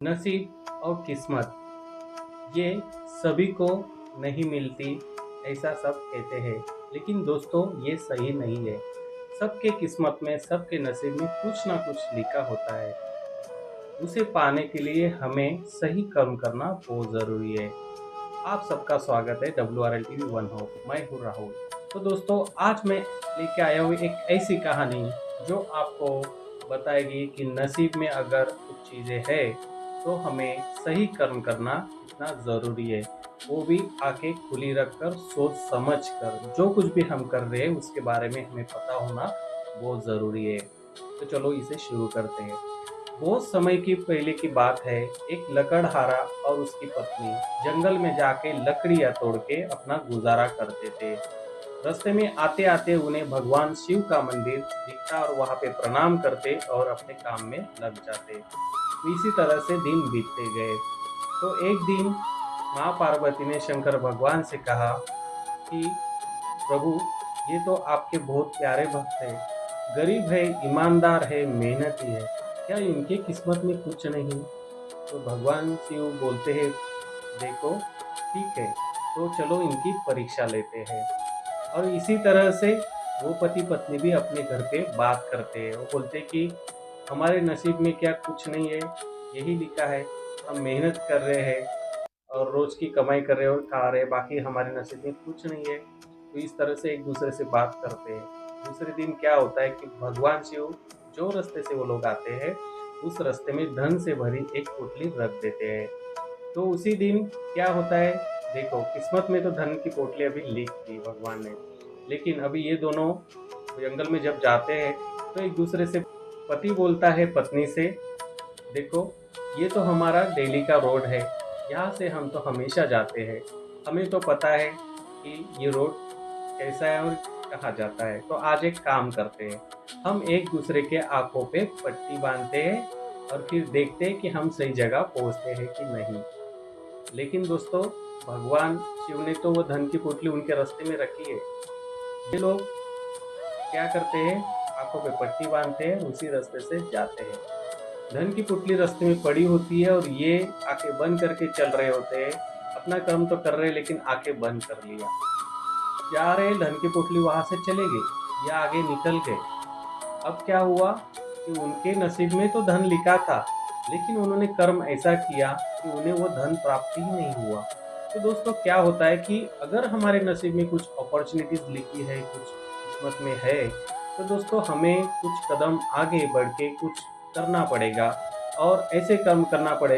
नसीब और किस्मत ये सभी को नहीं मिलती, ऐसा सब कहते हैं। लेकिन दोस्तों ये सही नहीं है। सबके किस्मत में, सबके नसीब में कुछ ना कुछ लिखा होता है। उसे पाने के लिए हमें सही कर्म करना बहुत ज़रूरी है। आप सबका स्वागत है WRL TV वन हो। मैं हूँ राहुल। तो दोस्तों आज मैं लेके आया हूँ एक ऐसी कहानी जो आपको बताएगी कि नसीब में अगर कुछ चीज़ें है तो हमें सही कर्म करना कितना ज़रूरी है। वो भी आंखें खुली रखकर, सोच समझ कर, जो कुछ भी हम कर रहे हैं उसके बारे में हमें पता होना बहुत ज़रूरी है। तो चलो इसे शुरू करते हैं। बहुत समय की पहले की बात है। एक लकड़हारा और उसकी पत्नी जंगल में जाके लकड़ियां तोड़ के अपना गुजारा करते थे। रास्ते में आते आते उन्हें भगवान शिव का मंदिर दिखता और वहां पे प्रणाम करते और अपने काम में लग जाते। तो इसी तरह से दिन बीतते गए। तो एक दिन माँ पार्वती ने शंकर भगवान से कहा कि प्रभु, ये तो आपके बहुत प्यारे भक्त हैं, गरीब है, ईमानदार है, मेहनती है, क्या इनके किस्मत में कुछ नहीं? तो भगवान शिव बोलते हैं, देखो ठीक है, तो चलो इनकी परीक्षा लेते हैं। और इसी तरह से वो पति पत्नी भी अपने घर पे बात करते हैं। वो बोलते हैं कि हमारे नसीब में क्या कुछ नहीं है, यही लिखा है, हम मेहनत कर रहे हैं और रोज की कमाई कर रहे हैं और खा रहे हैं, बाकी हमारे नसीब में कुछ नहीं है। तो इस तरह से एक दूसरे से बात करते हैं। दूसरे दिन क्या होता है कि भगवान शिव जो रास्ते से वो लोग आते हैं उस रास्ते में धन से भरी एक पोटली रख देते हैं। तो उसी दिन क्या होता है, देखो किस्मत में तो धन की पोटली अभी लिख दी भगवान ने, लेकिन अभी ये दोनों जंगल में जब जाते हैं तो एक दूसरे से पति बोलता है पत्नी से, देखो ये तो हमारा डेली का रोड है, यहाँ से हम तो हमेशा जाते हैं, हमें तो पता है कि ये रोड कैसा है और कहाँ जाता है। तो आज एक काम करते हैं, हम एक दूसरे के आंखों पे पट्टी बांधते हैं और फिर देखते हैं कि हम सही जगह पहुँचते हैं कि नहीं। लेकिन दोस्तों भगवान शिव ने तो वो धन की पोटली उनके रास्ते में रखी है। ये लोग क्या करते हैं, आंखों पे पट्टी बांधते हैं, उसी रास्ते से जाते हैं। धन की पुतली रास्ते में पड़ी होती है और ये आंखें बंद करके चल रहे होते हैं। अपना कर्म तो कर रहे हैं लेकिन आंखें बंद कर लिया। जा रहे धन की पुतली वहां से चले गए या आगे निकल गए। अब क्या हुआ कि उनके नसीब में तो धन लिखा था, लेकिन उन्होंने कर्म ऐसा किया कि उन्हें वो धन प्राप्त ही नहीं हुआ। तो दोस्तों क्या होता है कि अगर हमारे नसीब में कुछ अपॉर्चुनिटीज लिखी है, कुछ किस्मत में है, तो दोस्तों हमें कुछ कदम आगे बढ़ के कुछ करना पड़ेगा और ऐसे कर्म करना पड़ेगा